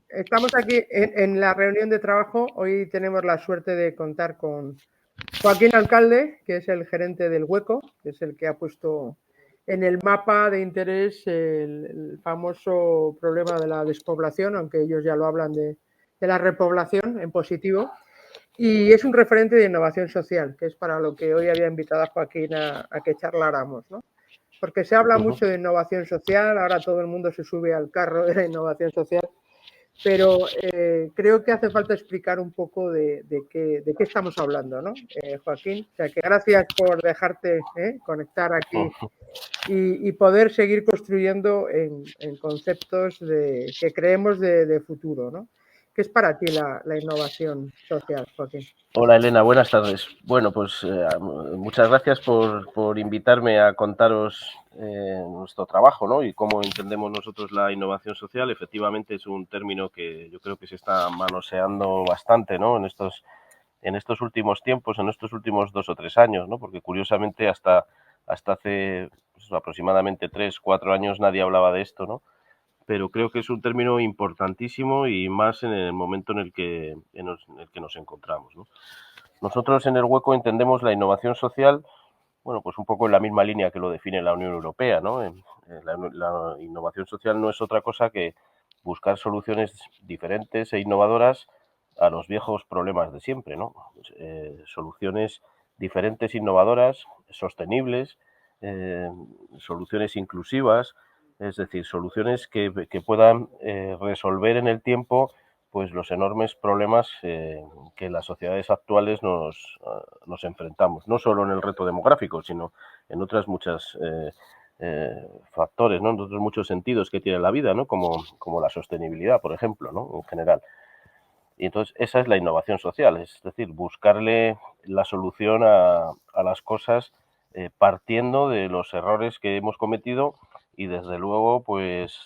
Estamos aquí en la reunión de trabajo. Hoy tenemos la suerte de contar con Joaquín Alcalde, que es el gerente del Hueco, que es el que ha puesto en el mapa de interés el famoso problema de la despoblación, aunque ellos ya lo hablan de la repoblación en positivo. Y es un referente de innovación social, que es para lo que hoy había invitado a Joaquín a que charláramos, ¿no? Porque se habla mucho de innovación social, ahora todo el mundo se sube al carro de la innovación social, pero creo que hace falta explicar un poco de qué estamos hablando, ¿no, Joaquín? O sea, que gracias por dejarte conectar aquí y poder seguir construyendo en conceptos que creemos de futuro, ¿no? ¿Qué es para ti la innovación social, Joaquín? Hola Elena, buenas tardes. Bueno, pues muchas gracias por invitarme a contaros nuestro trabajo, ¿no? Y cómo entendemos nosotros la innovación social. Efectivamente es un término que yo creo que se está manoseando bastante, ¿no? En estos últimos tiempos, en estos últimos 2 o 3 años, ¿no? Porque curiosamente hasta hace pues, aproximadamente 3, 4 años nadie hablaba de esto, ¿no? Pero creo que es un término importantísimo y más en el momento en el que nos encontramos, ¿no? Nosotros en el Hueco entendemos la innovación social, bueno, pues un poco en la misma línea que lo define la Unión Europea, ¿no? La innovación social no es otra cosa que buscar soluciones diferentes e innovadoras a los viejos problemas de siempre, ¿no? Soluciones diferentes, innovadoras, sostenibles, soluciones inclusivas, es decir, soluciones que puedan resolver en el tiempo pues los enormes problemas que las sociedades actuales nos enfrentamos, no solo en el reto demográfico, sino en otras muchas factores, ¿no? En otros muchos sentidos que tiene la vida, ¿no? Como la sostenibilidad, por ejemplo, ¿no? En general. Y entonces esa es la innovación social, es decir, buscarle la solución a las cosas partiendo de los errores que hemos cometido y desde luego pues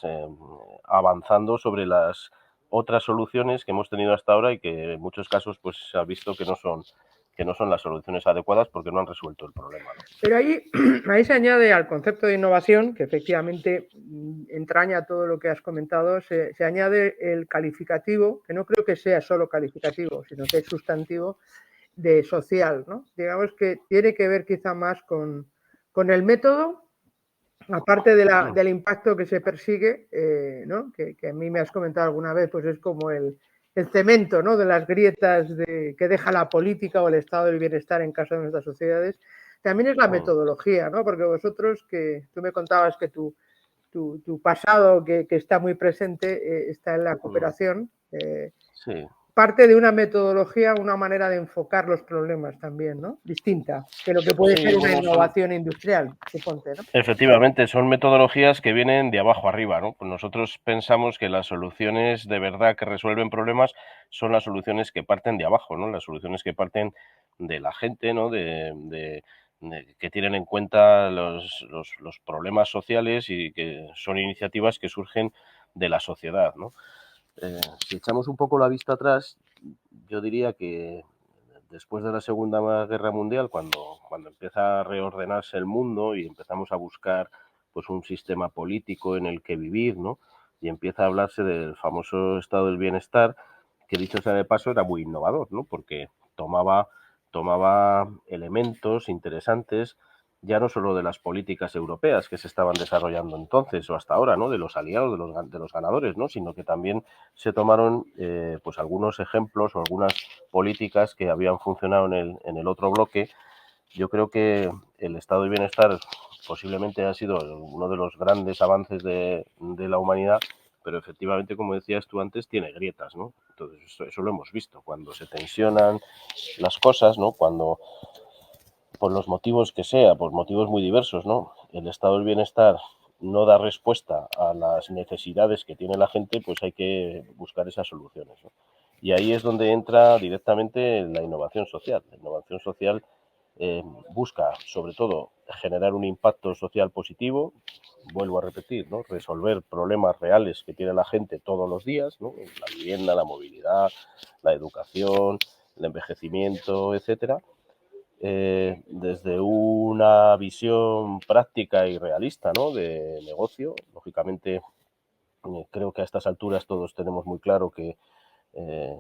avanzando sobre las otras soluciones que hemos tenido hasta ahora y que en muchos casos pues se ha visto que no son las soluciones adecuadas porque no han resuelto el problema, ¿no? Pero ahí se añade al concepto de innovación, que efectivamente entraña todo lo que has comentado, se añade el calificativo, que no creo que sea solo calificativo, sino que es sustantivo, de social, ¿no? Digamos que tiene que ver quizá más con el método, aparte del impacto que se persigue, ¿no? Que a mí me has comentado alguna vez, pues es como el cemento, ¿no? De las grietas que deja la política o el estado del bienestar en caso de nuestras sociedades. También es la metodología, ¿no? Porque vosotros, que tú me contabas que tu pasado, que está muy presente, está en la cooperación. Sí. Parte de una metodología, una manera de enfocar los problemas también, ¿no? Distinta que lo que puede ser una innovación industrial, suponte, ¿no? Efectivamente, son metodologías que vienen de abajo arriba, ¿no? Pues nosotros pensamos que las soluciones de verdad que resuelven problemas son las soluciones que parten de abajo, ¿no? Las soluciones que parten de la gente, ¿no? Que tienen en cuenta los problemas sociales y que son iniciativas que surgen de la sociedad, ¿no? Si echamos un poco la vista atrás, yo diría que después de la Segunda Guerra Mundial, cuando empieza a reordenarse el mundo y empezamos a buscar pues un sistema político en el que vivir, ¿no? Y empieza a hablarse del famoso estado del bienestar, que dicho sea de paso era muy innovador, ¿no? Porque tomaba elementos interesantes ya no solo de las políticas europeas que se estaban desarrollando entonces o hasta ahora, ¿no? De los aliados, de los ganadores, ¿no? Sino que también se tomaron pues algunos ejemplos o algunas políticas que habían funcionado en el otro bloque. Yo creo que el estado de bienestar posiblemente ha sido uno de los grandes avances de la humanidad, pero efectivamente, como decías tú antes, tiene grietas, ¿no? Entonces, eso lo hemos visto. Cuando se tensionan las cosas, ¿no? Cuando, por los motivos que sea, por motivos muy diversos, ¿no? El estado del bienestar no da respuesta a las necesidades que tiene la gente, pues hay que buscar esas soluciones, ¿no? Y ahí es donde entra directamente la innovación social. La innovación social busca, sobre todo, generar un impacto social positivo, vuelvo a repetir, ¿no? Resolver problemas reales que tiene la gente todos los días, ¿no? La vivienda, la movilidad, la educación, el envejecimiento, etcétera. Desde una visión práctica y realista, ¿no? De negocio, lógicamente Creo que a estas alturas todos tenemos muy claro que eh,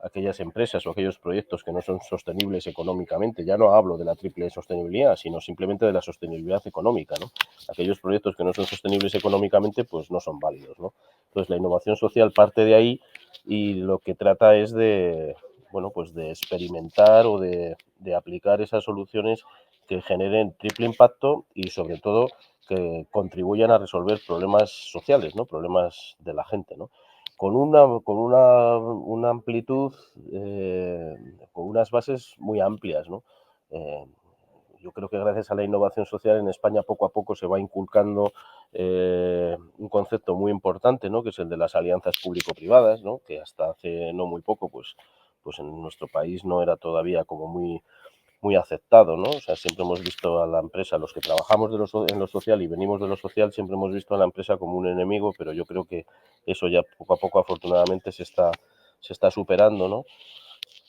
aquellas empresas o aquellos proyectos que no son sostenibles económicamente, ya no hablo de la triple sostenibilidad, sino simplemente de la sostenibilidad económica, ¿no? Aquellos proyectos que no son sostenibles económicamente, pues no son válidos, ¿no? Entonces, la innovación social parte de ahí y lo que trata es de, bueno, pues de experimentar o de aplicar esas soluciones que generen triple impacto y, sobre todo, que contribuyan a resolver problemas sociales, ¿no? Problemas de la gente, ¿no? Con una amplitud, con unas bases muy amplias, ¿no? Eh, yo creo que gracias a la innovación social en España poco a poco se va inculcando un concepto muy importante, ¿no? Que es el de las alianzas público-privadas, ¿no? Que hasta hace no muy poco, pues en nuestro país no era todavía como muy aceptado, ¿no? O sea, siempre hemos visto a la empresa, los que trabajamos en lo social y venimos de lo social, siempre hemos visto a la empresa como un enemigo, pero yo creo que eso ya poco a poco, afortunadamente, se está superando, ¿no?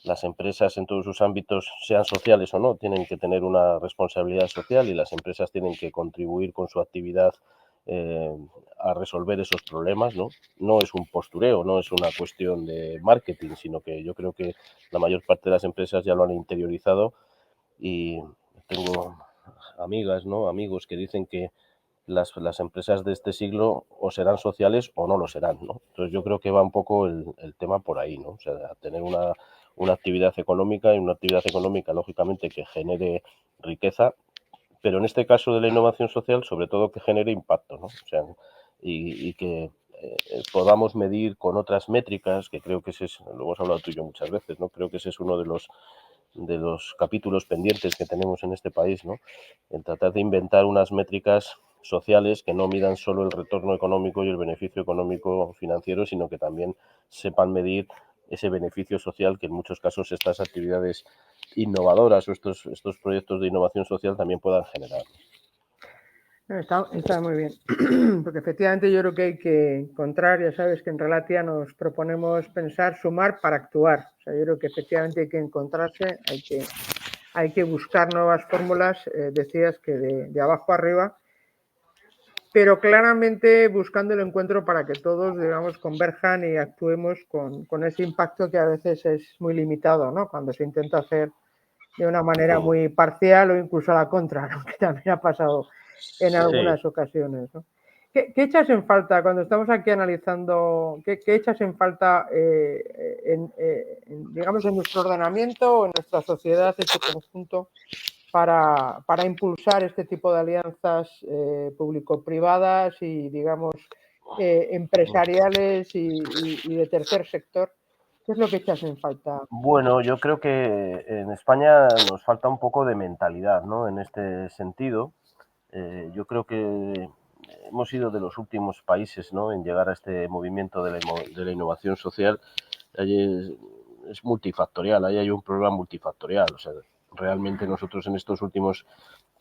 Las empresas en todos sus ámbitos, sean sociales o no, tienen que tener una responsabilidad social y las empresas tienen que contribuir con su actividad eh, a resolver esos problemas, ¿no? No es un postureo, no es una cuestión de marketing, sino que yo creo que la mayor parte de las empresas ya lo han interiorizado y tengo amigas, ¿no? Amigos que dicen que las empresas de este siglo o serán sociales o no lo serán, ¿no? Entonces yo creo que va un poco el tema por ahí, ¿no? O sea, tener una actividad económica y una actividad económica, lógicamente, que genere riqueza, pero en este caso de la innovación social, sobre todo que genere impacto, ¿no? O sea, y que podamos medir con otras métricas, que creo que ese es, lo hemos hablado tú y yo muchas veces, ¿no? Creo que ese es uno de los capítulos pendientes que tenemos en este país, ¿no? En tratar de inventar unas métricas sociales que no midan solo el retorno económico y el beneficio económico financiero, sino que también sepan medir ese beneficio social que en muchos casos estas actividades innovadoras o estos proyectos de innovación social también puedan generar. Está muy bien, porque efectivamente yo creo que hay que encontrar, ya sabes que en Relatia nos proponemos pensar, sumar para actuar. O sea, yo creo que efectivamente hay que encontrarse, hay que buscar nuevas fórmulas, decías que de abajo arriba, pero claramente buscando el encuentro para que todos, digamos, converjan y actuemos con ese impacto que a veces es muy limitado, ¿no? Cuando se intenta hacer de una manera muy parcial o incluso a la contra, ¿no? Que también ha pasado en Sí. algunas ocasiones, ¿no? ¿Qué echas en falta cuando estamos aquí analizando, qué echas en falta, digamos, en nuestro ordenamiento o en nuestra sociedad en su conjunto para impulsar este tipo de alianzas público-privadas y, digamos, empresariales y de tercer sector? ¿Qué es lo que echas en falta? Bueno, yo creo que en España nos falta un poco de mentalidad, ¿no? En este sentido. Yo creo que hemos sido de los últimos países, ¿no? En llegar a este movimiento de la innovación social. Ahí es multifactorial, ahí hay un problema multifactorial. O sea, realmente nosotros en estos últimos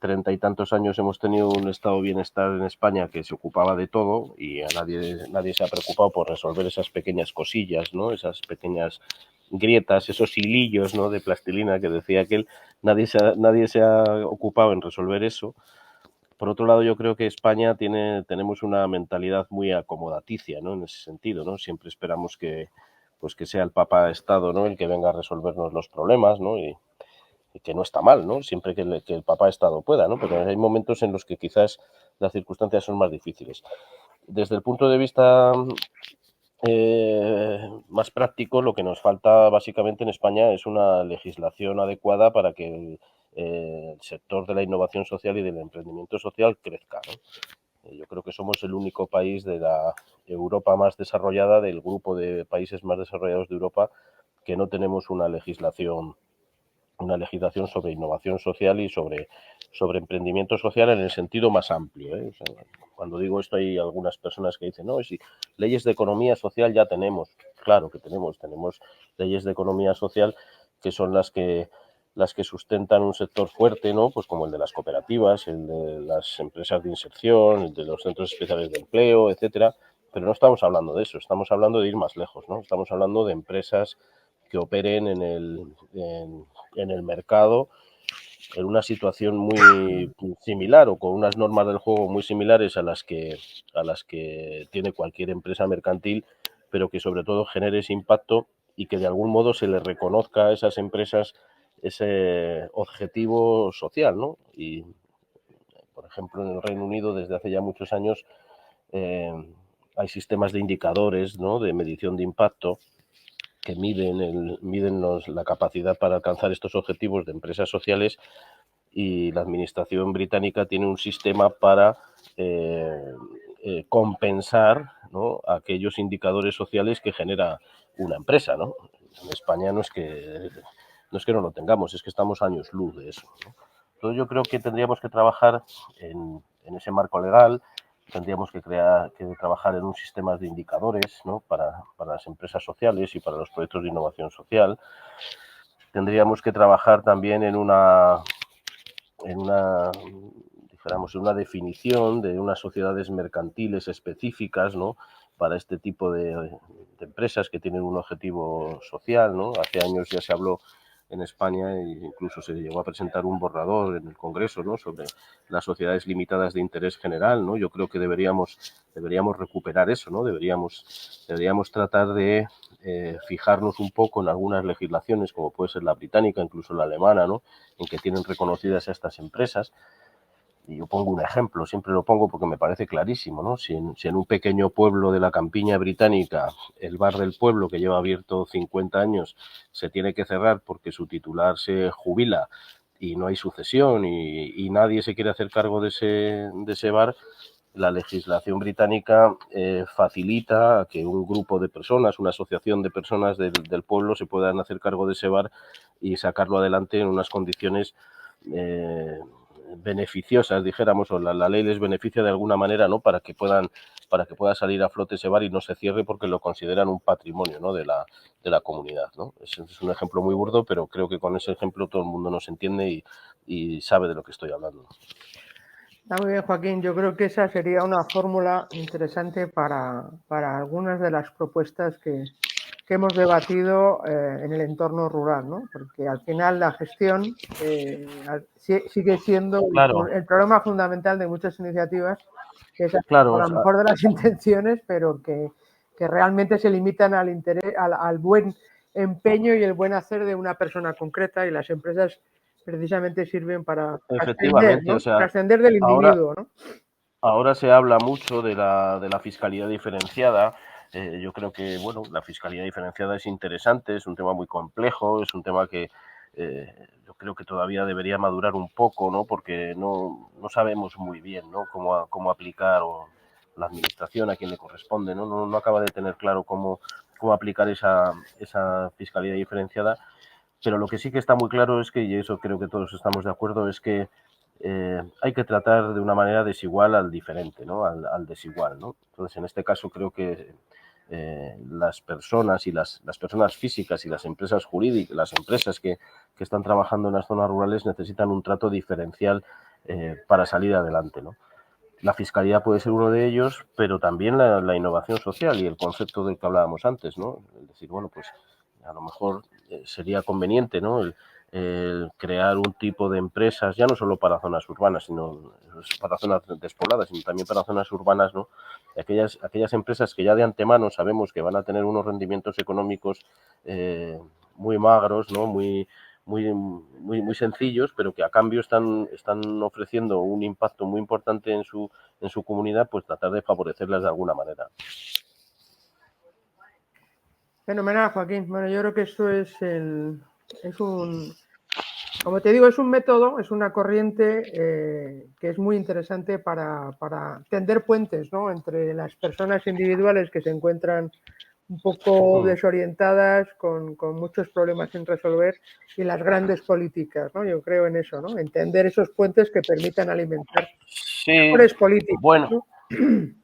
30 y tantos años hemos tenido un estado de bienestar en España que se ocupaba de todo y a nadie se ha preocupado por resolver esas pequeñas cosillas, ¿no? Esas pequeñas grietas, esos hilillos, ¿no? De plastilina que decía aquel. Nadie se ha ocupado en resolver eso. Por otro lado, yo creo que España tenemos una mentalidad muy acomodaticia, ¿no? En ese sentido, ¿no? Siempre esperamos que sea el Papa Estado, ¿no? El que venga a resolvernos los problemas, ¿no? Y que no está mal, ¿no? Siempre que el Papa Estado pueda, ¿no? Pero hay momentos en los que quizás las circunstancias son más difíciles. Desde el punto de vista más práctico, lo que nos falta básicamente en España es una legislación adecuada para que el sector de la innovación social y del emprendimiento social crezca, ¿no? Yo creo que somos el único país de la Europa más desarrollada, del grupo de países más desarrollados de Europa, que no tenemos una legislación sobre innovación social y sobre emprendimiento social en el sentido más amplio, ¿eh? O sea, cuando digo esto hay algunas personas que dicen, no, si leyes de economía social ya tenemos. Claro que tenemos leyes de economía social que son las que sustentan un sector fuerte, ¿no? Pues como el de las cooperativas, el de las empresas de inserción, el de los centros especiales de empleo, etcétera. Pero no estamos hablando de eso, estamos hablando de ir más lejos, ¿no? Estamos hablando de empresas que operen en el mercado en una situación muy similar o con unas normas del juego muy similares a las que tiene cualquier empresa mercantil, pero que sobre todo genere ese impacto y que de algún modo se le reconozca a esas empresas ese objetivo social, ¿no? Y, por ejemplo, en el Reino Unido desde hace ya muchos años eh, hay sistemas de indicadores, ¿no?, de medición de impacto que miden la capacidad para alcanzar estos objetivos de empresas sociales, y la administración británica tiene un sistema para compensar, ¿no?, aquellos indicadores sociales que genera una empresa, ¿no? En España no es que no lo tengamos, es que estamos años luz de eso, ¿no? Entonces yo creo que tendríamos que trabajar en ese marco legal, tendríamos que trabajar en un sistema de indicadores, ¿no?, para las empresas sociales y para los proyectos de innovación social. Tendríamos que trabajar también dijéramos, en una definición de unas sociedades mercantiles específicas, ¿no?, para este tipo de empresas que tienen un objetivo social, ¿no? Hace años ya se habló en España e incluso se llegó a presentar un borrador en el Congreso, ¿no?, sobre las sociedades limitadas de interés general, ¿no? Yo creo que deberíamos recuperar eso, ¿no? Deberíamos tratar de fijarnos un poco en algunas legislaciones, como puede ser la británica, incluso la alemana, ¿no?, en que tienen reconocidas a estas empresas. Y yo pongo un ejemplo, siempre lo pongo porque me parece clarísimo, ¿no? Si en un pequeño pueblo de la campiña británica, el bar del pueblo, que lleva abierto 50 años, se tiene que cerrar porque su titular se jubila y no hay sucesión y nadie se quiere hacer cargo de ese bar, la legislación británica facilita que un grupo de personas, una asociación de personas del pueblo se puedan hacer cargo de ese bar y sacarlo adelante en unas condiciones eh, beneficiosas, dijéramos, o la ley les beneficia de alguna manera, ¿no?, para que pueda salir a flote ese bar y no se cierre porque lo consideran un patrimonio, ¿no?, de la comunidad, ¿no? Es un ejemplo muy burdo, pero creo que con ese ejemplo todo el mundo nos entiende y sabe de lo que estoy hablando. Está muy bien, Joaquín. Yo creo que esa sería una fórmula interesante para algunas de las propuestas que hemos debatido en el entorno rural, ¿no? Porque al final la gestión sigue siendo Claro, el problema fundamental de muchas iniciativas, que es a claro, lo mejor de las intenciones, pero que realmente se limitan al interés, al buen empeño y el buen hacer de una persona concreta, y las empresas precisamente sirven para trascender, efectivamente, o ¿no? sea, Trascender del ahora, individuo, ¿no? ahora se habla mucho de la fiscalidad diferenciada. Yo creo que, bueno, la fiscalidad diferenciada es interesante, es un tema muy complejo, es un tema que yo creo que todavía debería madurar un poco, ¿no? Porque no sabemos muy bien, ¿no?, cómo aplicar, o la administración a quien le corresponde, ¿no? No acaba de tener claro cómo aplicar esa fiscalidad diferenciada. Pero lo que sí que está muy claro es que, y eso creo que todos estamos de acuerdo, es que hay que tratar de una manera desigual al diferente, ¿no?, al desigual, ¿no? Entonces, en este caso creo que las personas y las personas físicas y las empresas jurídicas, las empresas que están trabajando en las zonas rurales necesitan un trato diferencial para salir adelante, ¿no? La fiscalidad puede ser uno de ellos, pero también la innovación social y el concepto del que hablábamos antes, ¿no? Es decir, bueno, pues a lo mejor sería conveniente, ¿no?, el crear un tipo de empresas, ya no solo para zonas urbanas, sino para zonas despobladas, sino también para zonas urbanas, ¿no? Aquellas empresas que ya de antemano sabemos que van a tener unos rendimientos económicos muy magros, ¿no?, muy sencillos, pero que a cambio están ofreciendo un impacto muy importante en su comunidad, pues tratar de favorecerlas de alguna manera. Fenomenal, Joaquín. Bueno, yo creo que esto es como te digo, es un método, es una corriente que es muy interesante para tender puentes, ¿no?, entre las personas individuales que se encuentran un poco desorientadas, con muchos problemas sin resolver, y las grandes políticas, ¿no? Yo creo en eso, ¿no? Entender esos puentes que permitan alimentar Sí, mejores políticas, bueno, ¿no?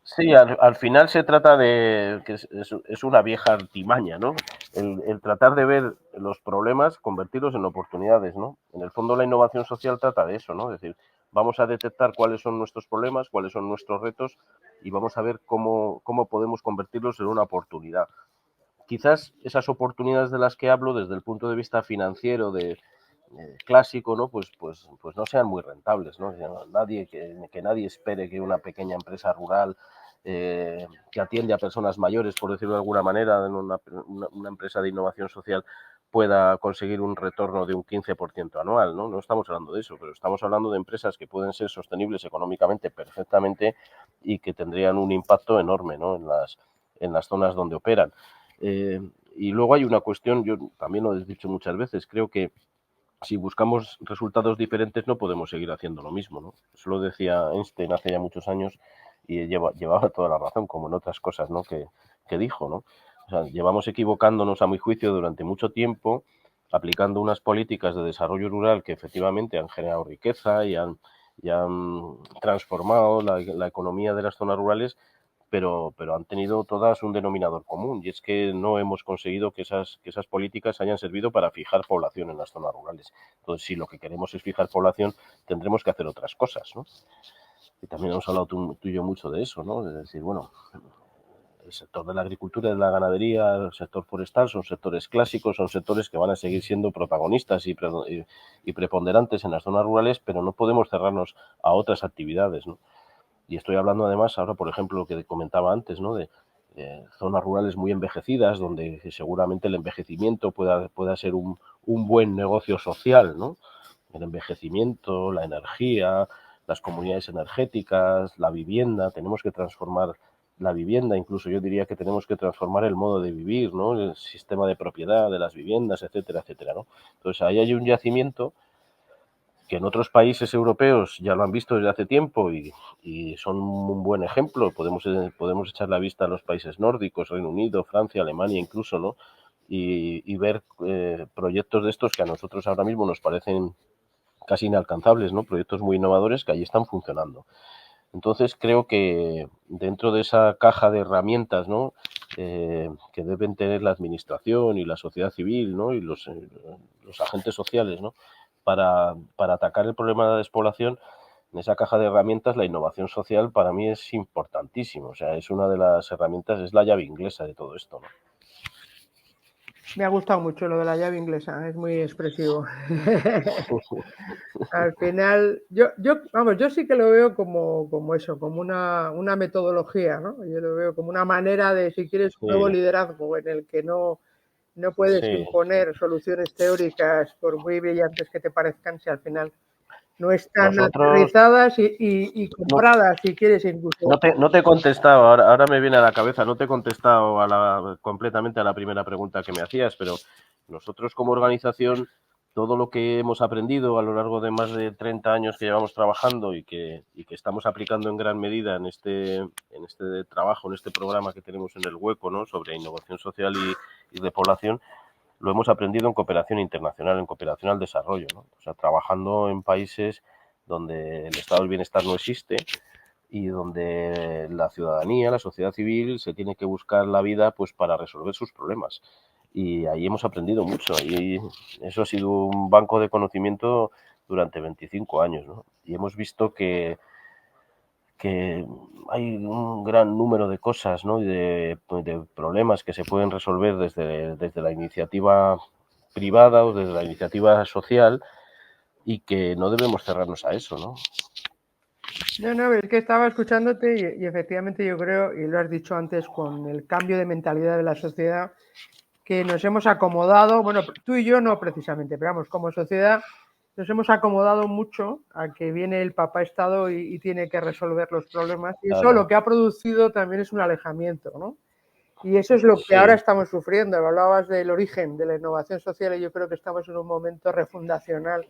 sí, al final se trata de que es una vieja artimaña, ¿no? El tratar de ver los problemas, convertirlos en oportunidades, ¿no? En el fondo la innovación social trata de eso, ¿no? Es decir, vamos a detectar cuáles son nuestros problemas, cuáles son nuestros retos y vamos a ver cómo podemos convertirlos en una oportunidad. Quizás esas oportunidades de las que hablo desde el punto de vista financiero, clásico, ¿no? Pues no sean muy rentables, ¿no? Que nadie espere que una pequeña empresa rural que atiende a personas mayores, por decirlo de alguna manera, en una empresa de innovación social, pueda conseguir un retorno de un 15% anual, ¿no? No estamos hablando de eso, pero estamos hablando de empresas que pueden ser sostenibles económicamente perfectamente y que tendrían un impacto enorme, ¿no? En las zonas donde operan. Y luego hay una cuestión, yo también lo he dicho muchas veces, creo que si buscamos resultados diferentes no podemos seguir haciendo lo mismo, ¿no? Eso lo decía Einstein hace ya muchos años y llevaba toda la razón, como en otras cosas, ¿no? que dijo, ¿no? O sea, llevamos equivocándonos a mi juicio durante mucho tiempo, aplicando unas políticas de desarrollo rural que efectivamente han generado riqueza y han transformado la economía de las zonas rurales, pero han tenido todas un denominador común, y es que no hemos conseguido que esas políticas hayan servido para fijar población en las zonas rurales. Entonces, si lo que queremos es fijar población, tendremos que hacer otras cosas, ¿no? Y también hemos hablado tú y yo mucho de eso, ¿no? De decir, bueno, el sector de la agricultura y de la ganadería, el sector forestal, son sectores clásicos, son sectores que van a seguir siendo protagonistas y preponderantes en las zonas rurales, pero no podemos cerrarnos a otras actividades, ¿no? Y estoy hablando además ahora, por ejemplo, lo que comentaba antes, ¿no? De zonas rurales muy envejecidas, donde seguramente el envejecimiento pueda ser un buen negocio social, ¿no? El envejecimiento, la energía, las comunidades energéticas, la vivienda, tenemos que transformar la vivienda, incluso yo diría que tenemos que transformar el modo de vivir, ¿no? El sistema de propiedad de las viviendas, etcétera, etcétera, ¿no? Entonces ahí hay un yacimiento que en otros países europeos ya lo han visto desde hace tiempo y son un buen ejemplo. Podemos echar la vista a los países nórdicos, Reino Unido, Francia, Alemania incluso, ¿no? Y ver proyectos de estos que a nosotros ahora mismo nos parecen casi inalcanzables, ¿no? Proyectos muy innovadores que allí están funcionando. Entonces creo que dentro de esa caja de herramientas, ¿no? Que deben tener la administración y la sociedad civil, ¿no? Y los agentes sociales, ¿no? Para atacar el problema de la despoblación, en esa caja de herramientas la innovación social para mí es importantísimo. O sea, es una de las herramientas, es la llave inglesa de todo esto, ¿no? Me ha gustado mucho lo de la llave inglesa, es muy expresivo. Al final, vamos, yo sí que lo veo como eso, como una metodología, ¿no? Yo lo veo como una manera de, si quieres, un nuevo Sí, liderazgo en el que no puedes sí. imponer soluciones teóricas por muy brillantes que te parezcan, si al final no están Nosotros, aterrizadas y no, compradas, si quieres, incluso. no te he contestado, ahora me viene a la cabeza, no te he contestado completamente a la primera pregunta que me hacías, pero nosotros como organización, todo lo que hemos aprendido a lo largo de más de 30 años que llevamos trabajando y que estamos aplicando en gran medida en este trabajo, en este programa que tenemos en el Hueco, ¿no? Sobre innovación social y de población, lo hemos aprendido en cooperación internacional, en cooperación al desarrollo, ¿no? O sea, trabajando en países donde el estado del bienestar no existe y donde la ciudadanía, la sociedad civil, se tiene que buscar la vida pues para resolver sus problemas. Y ahí hemos aprendido mucho y eso ha sido un banco de conocimiento durante 25 años, ¿no? Y hemos visto que hay un gran número de cosas, ¿no? Y de problemas que se pueden resolver desde la iniciativa privada o desde la iniciativa social y que no debemos cerrarnos a eso, ¿no? No, es que estaba escuchándote y efectivamente yo creo, y lo has dicho antes, con el cambio de mentalidad de la sociedad, que nos hemos acomodado, bueno, tú y yo no precisamente, pero vamos, como sociedad nos hemos acomodado mucho a que viene el papá Estado y tiene que resolver los problemas, y eso lo Claro, que ha producido también es un alejamiento, ¿no? Y eso es lo que ahora sí, estamos sufriendo. Hablabas del origen de la innovación social y yo creo que estamos en un momento refundacional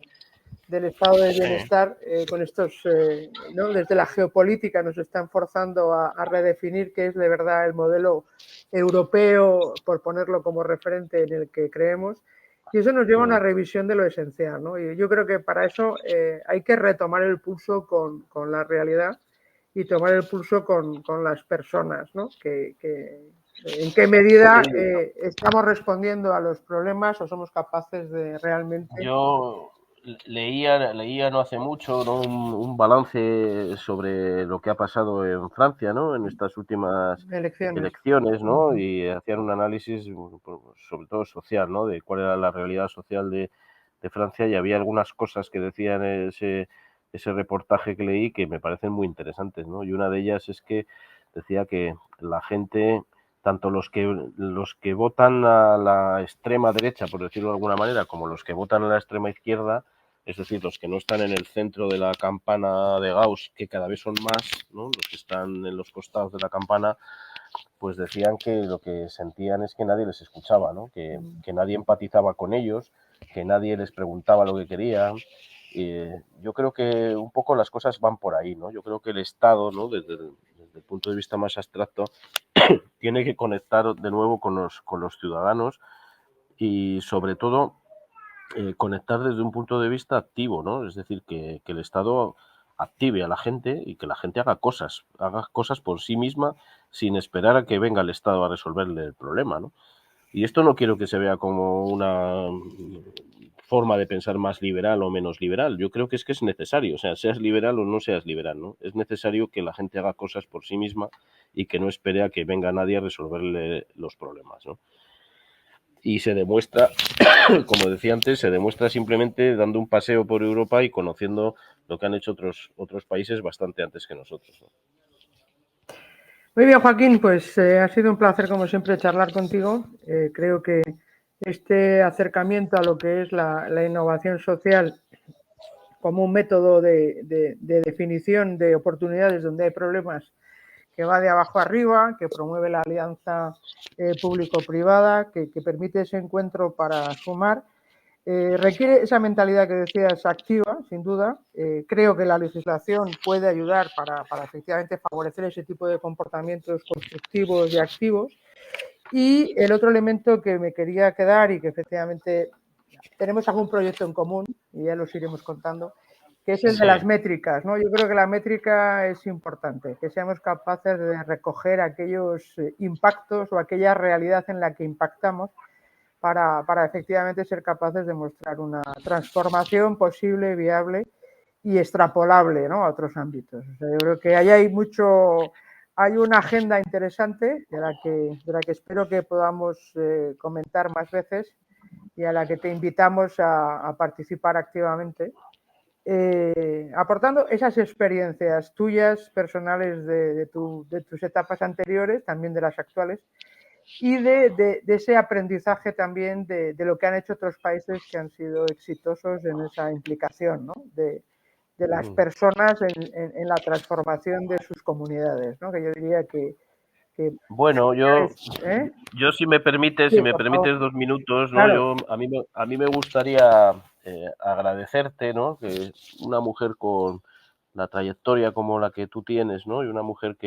del estado de sí. bienestar con estos, ¿no? Desde la geopolítica nos están forzando a redefinir qué es de verdad el modelo europeo, por ponerlo como referente en el que creemos, y eso nos lleva a una revisión de lo esencial, ¿no? Y yo creo que para eso hay que retomar el pulso con la realidad y tomar el pulso con las personas, ¿no? En qué medida Sí, estamos respondiendo a los problemas o somos capaces de realmente. yo leía no hace mucho, ¿no? Un balance sobre lo que ha pasado en Francia, ¿no? En estas últimas Elecciones. elecciones, ¿no? Y hacían un análisis, pues, sobre todo social, ¿no? De cuál era la realidad social de Francia, y había algunas cosas que decían ese reportaje que leí que me parecen muy interesantes, ¿no? Y una de ellas es que decía que la gente, tanto los que votan a la extrema derecha, por decirlo de alguna manera, como los que votan a la extrema izquierda, es decir, los que no están en el centro de la campana de Gauss, que cada vez son más, ¿no? Los que están en los costados de la campana, pues decían que lo que sentían es que nadie les escuchaba, ¿no? Que nadie empatizaba con ellos, que nadie les preguntaba lo que querían. Yo creo que un poco las cosas van por ahí, ¿no? Yo creo que el Estado, ¿no? Desde el punto de vista más abstracto, tiene que conectar de nuevo con los ciudadanos y sobre todo conectar desde un punto de vista activo, ¿no? Es decir, que el Estado active a la gente y que la gente haga cosas por sí misma sin esperar a que venga el Estado a resolverle el problema, ¿no? Y esto no quiero que se vea como una forma de pensar más liberal o menos liberal. Yo creo que es necesario, o sea, seas liberal o no seas liberal, ¿no? Es necesario que la gente haga cosas por sí misma y que no espere a que venga nadie a resolverle los problemas, ¿no? Y se demuestra, como decía antes, se demuestra simplemente dando un paseo por Europa y conociendo lo que han hecho otros países bastante antes que nosotros, ¿no? Muy bien, Joaquín, pues ha sido un placer, como siempre, charlar contigo. Creo que este acercamiento a lo que es la innovación social como un método de definición de oportunidades donde hay problemas, que va de abajo arriba, que promueve la alianza público-privada, que permite ese encuentro para sumar, requiere esa mentalidad que decías activa, sin duda. Creo que la legislación puede ayudar para efectivamente favorecer ese tipo de comportamientos constructivos y activos. Y el otro elemento que me quería quedar y que efectivamente tenemos algún proyecto en común, y ya los iremos contando, que es el de las métricas, ¿no? Yo creo que la métrica es importante, que seamos capaces de recoger aquellos impactos o aquella realidad en la que impactamos para efectivamente ser capaces de mostrar una transformación posible, viable y extrapolable, ¿no? A otros ámbitos. O sea, yo creo que ahí hay una agenda interesante de la que espero que podamos comentar más veces y a la que te invitamos a participar activamente, aportando esas experiencias tuyas, personales de tus etapas anteriores, también de las actuales, y de ese aprendizaje también de lo que han hecho otros países que han sido exitosos en esa implicación, ¿no? De las personas en la transformación de sus comunidades, ¿no? Que yo diría que Bueno, ¿eh? yo Sí, si me por favor. permites 2 minutos, ¿no? Claro. A mí me gustaría agradecerte, ¿no? Que una mujer con la trayectoria como la que tú tienes, ¿no? Y una mujer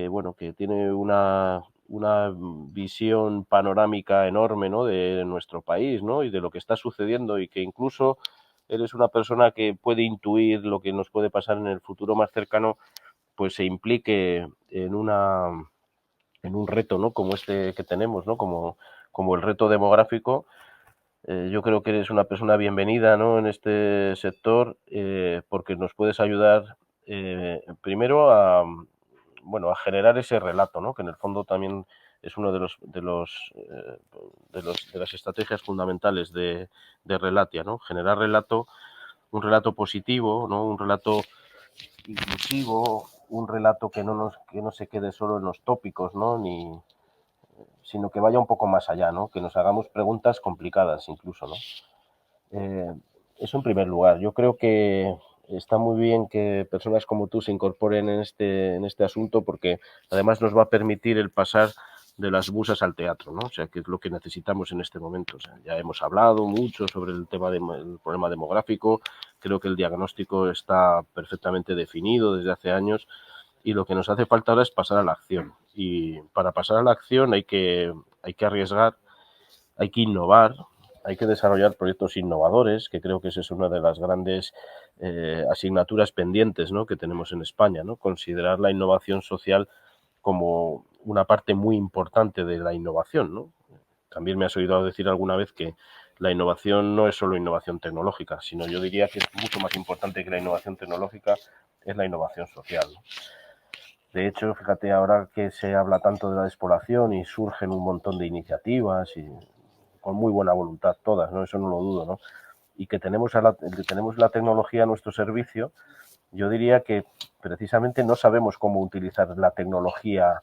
bueno, que tiene una visión panorámica enorme, ¿no? De nuestro país, ¿no? Y de lo que está sucediendo y que incluso eres una persona que puede intuir lo que nos puede pasar en el futuro más cercano, pues se implique en un reto, ¿no? Como este que tenemos, ¿no? Como el reto demográfico. Yo creo que eres una persona bienvenida, ¿no? En este sector, porque nos puedes ayudar primero bueno, a generar ese relato, ¿no? Que en el fondo también es uno de las estrategias fundamentales de Relatia, ¿no? Generar un relato positivo, ¿no? Un relato inclusivo, un relato que no se quede solo en los tópicos, ¿no? Sino que vaya un poco más allá, ¿no? Que nos hagamos preguntas complicadas incluso, ¿no? Eh, Eso en primer lugar. Yo creo que está muy bien que personas como tú se incorporen en este asunto, porque además nos va a permitir el pasar de las busas al teatro, ¿no? O sea, que es lo que necesitamos en este momento. O sea, ya hemos hablado mucho sobre el el problema demográfico. Creo que el diagnóstico está perfectamente definido desde hace años y lo que nos hace falta ahora es pasar a la acción. Y para pasar a la acción hay que arriesgar, hay que innovar, hay que desarrollar proyectos innovadores, que creo que esa es una de las grandes asignaturas pendientes, ¿no? Que tenemos en España, ¿no? Considerar la innovación social como una parte muy importante de la innovación, ¿no? También me has oído decir alguna vez que la innovación no es solo innovación tecnológica, sino yo diría que es mucho más importante que la innovación tecnológica, es la innovación social, ¿no? De hecho, fíjate, ahora que se habla tanto de la despoblación y surgen un montón de iniciativas y con muy buena voluntad todas, ¿no? Eso no lo dudo, ¿no? y que tenemos la tecnología a nuestro servicio, yo diría que precisamente no sabemos cómo utilizar la tecnología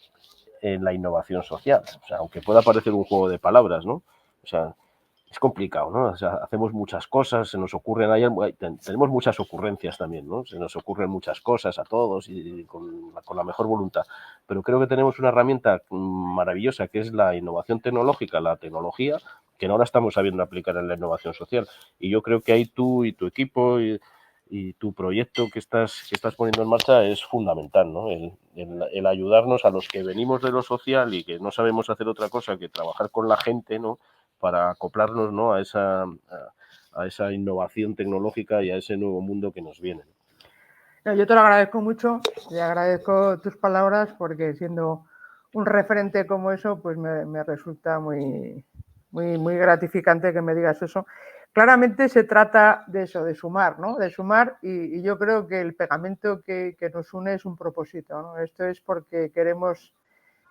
en la innovación social. O sea, aunque pueda parecer un juego de palabras, ¿no? O sea, es complicado, ¿no? O sea, hacemos muchas cosas, se nos ocurren, tenemos muchas ocurrencias también, ¿no? Se nos ocurren muchas cosas a todos y con la mejor voluntad. Pero creo que tenemos una herramienta maravillosa que es la innovación tecnológica, la tecnología, que no la estamos sabiendo aplicar en la innovación social. Y yo creo que ahí tú y tu equipo y tu proyecto que estás poniendo en marcha es fundamental, ¿no? El ayudarnos a los que venimos de lo social y que no sabemos hacer otra cosa que trabajar con la gente, ¿no? Para acoplarnos, ¿no? a esa innovación tecnológica y a ese nuevo mundo que nos viene. Yo te lo agradezco mucho y agradezco tus palabras porque siendo un referente como eso, pues me resulta muy gratificante que me digas eso. Claramente se trata de eso, de sumar, ¿no? De sumar y yo creo que el pegamento que nos une es un propósito, ¿no? Esto es porque queremos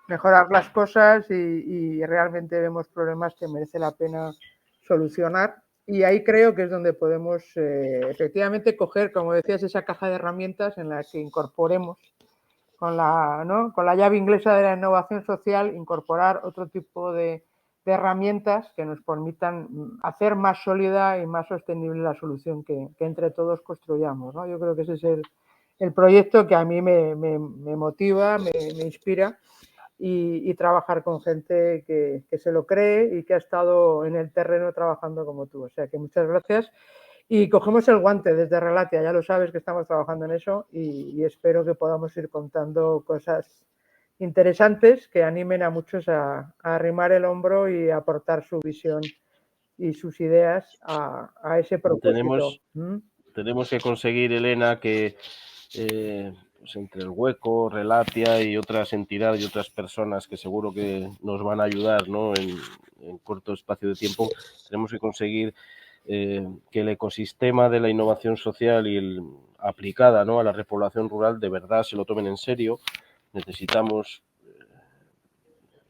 mejorar las cosas y realmente vemos problemas que merece la pena solucionar. Y ahí creo que es donde podemos efectivamente coger, como decías, esa caja de herramientas en la que incorporemos con la llave inglesa de la innovación social, incorporar otro tipo de herramientas que nos permitan hacer más sólida y más sostenible la solución que entre todos construyamos, ¿no? Yo creo que ese es el proyecto que a mí me motiva, me inspira. Y trabajar con gente que se lo cree y que ha estado en el terreno trabajando como tú. O sea que muchas gracias. Y cogemos el guante desde Relatia, ya lo sabes que estamos trabajando en eso y espero que podamos ir contando cosas interesantes que animen a muchos a arrimar el hombro y a aportar su visión y sus ideas a ese propósito. Tenemos que conseguir, Elena, que pues entre el Hueco, Relatia y otras entidades y otras personas que seguro que nos van a ayudar, ¿no? en corto espacio de tiempo, tenemos que conseguir que el ecosistema de la innovación social y aplicada, ¿no? a la repoblación rural de verdad se lo tomen en serio. Necesitamos,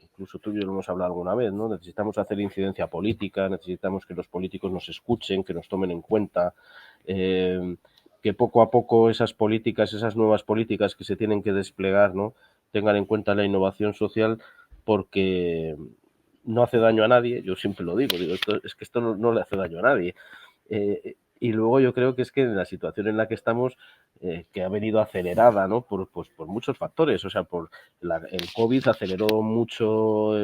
incluso tú y yo lo hemos hablado alguna vez, ¿no? Necesitamos hacer incidencia política, necesitamos que los políticos nos escuchen, que nos tomen en cuenta, que poco a poco esas políticas, esas nuevas políticas que se tienen que desplegar, ¿no? tengan en cuenta la innovación social, porque no hace daño a nadie. Yo siempre lo digo, esto no le hace daño a nadie. Y luego yo creo que es que en la situación en la que estamos, que ha venido acelerada, ¿no? por muchos factores, o sea, el COVID aceleró mucho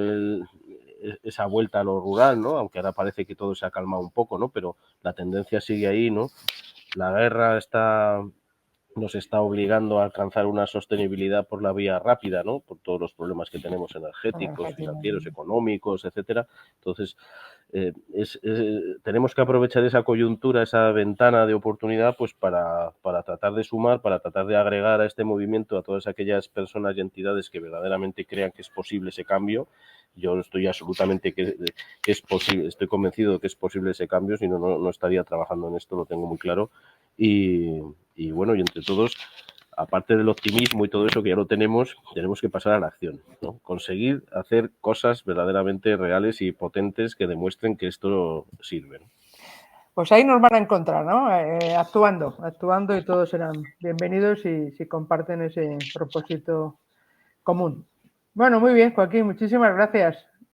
esa vuelta a lo rural, ¿no? Aunque ahora parece que todo se ha calmado un poco, ¿no? Pero la tendencia sigue ahí, ¿no? La guerra nos está obligando a alcanzar una sostenibilidad por la vía rápida, ¿no? Por todos los problemas que tenemos energéticos, financieros, económicos, etcétera. Entonces, tenemos que aprovechar esa coyuntura, esa ventana de oportunidad, pues para tratar de sumar, para tratar de agregar a este movimiento a todas aquellas personas y entidades que verdaderamente crean que es posible ese cambio. Yo estoy absolutamente que es posible, estoy convencido de que es posible ese cambio, si no estaría trabajando en esto, lo tengo muy claro. Y bueno, y entre todos, aparte del optimismo y todo eso que ya lo tenemos que pasar a la acción, ¿no? Conseguir hacer cosas verdaderamente reales y potentes que demuestren que esto sirve, ¿no? Pues ahí nos van a encontrar, ¿no? Actuando y todos serán bienvenidos si comparten ese propósito común. Bueno, muy bien, Joaquín, muchísimas gracias.